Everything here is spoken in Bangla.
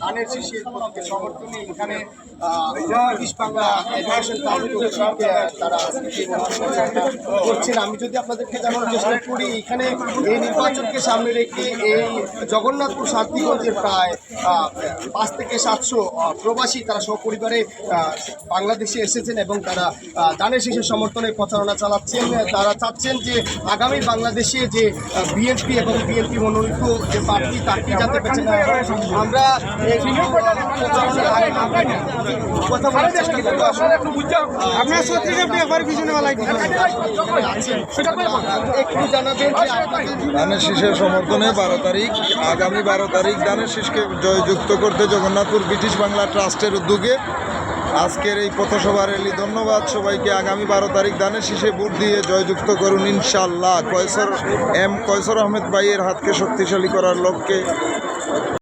ধানের শীষের প্রতীকে সমর্থনে এখানে ব্রিটিশ বাংলা এডুকেশন কাউন্সিল তারা করছেন। আমি যদি আপনাদেরকে জানানোর চেষ্টা করি, এখানে এই নির্বাচনকে সামনে রেখে এই জগন্নাথপুর শান্তিগঞ্জের প্রায় 5 থেকে 700 প্রবাসী তারা সপরিবারে বাংলাদেশে এসেছেন এবং তারা ধানের শীষের সমর্থনে প্রচারণা চালাচ্ছেন। তারা চাচ্ছেন যে আগামী বাংলাদেশে যে বিএনপি এবং বিএনপি মনোনীত যে প্রার্থী তাকে যাতে বেছে নেওয়া হয়। আমরা কথা বলার চেষ্টা করবো। একটু জানাবেন ধানের শীষের সমর্থনে 12 তারিখ, আগামী 12 তারিখ ধানের শীষকে জয়যুক্ত করতে জগন্নাথপুর ব্রিটিশ বাংলা ট্রাস্টের উদ্যোগে আজকের এই পথসভা র্যালি। ধন্যবাদ সবাইকে। আগামী 12 তারিখ ধানের শীষে ভোট দিয়ে জয়যুক্ত করুন ইনশাআল্লাহ। কয়সর আহমেদ ভাইয়ের হাতকে শক্তিশালী করার লক্ষ্যে।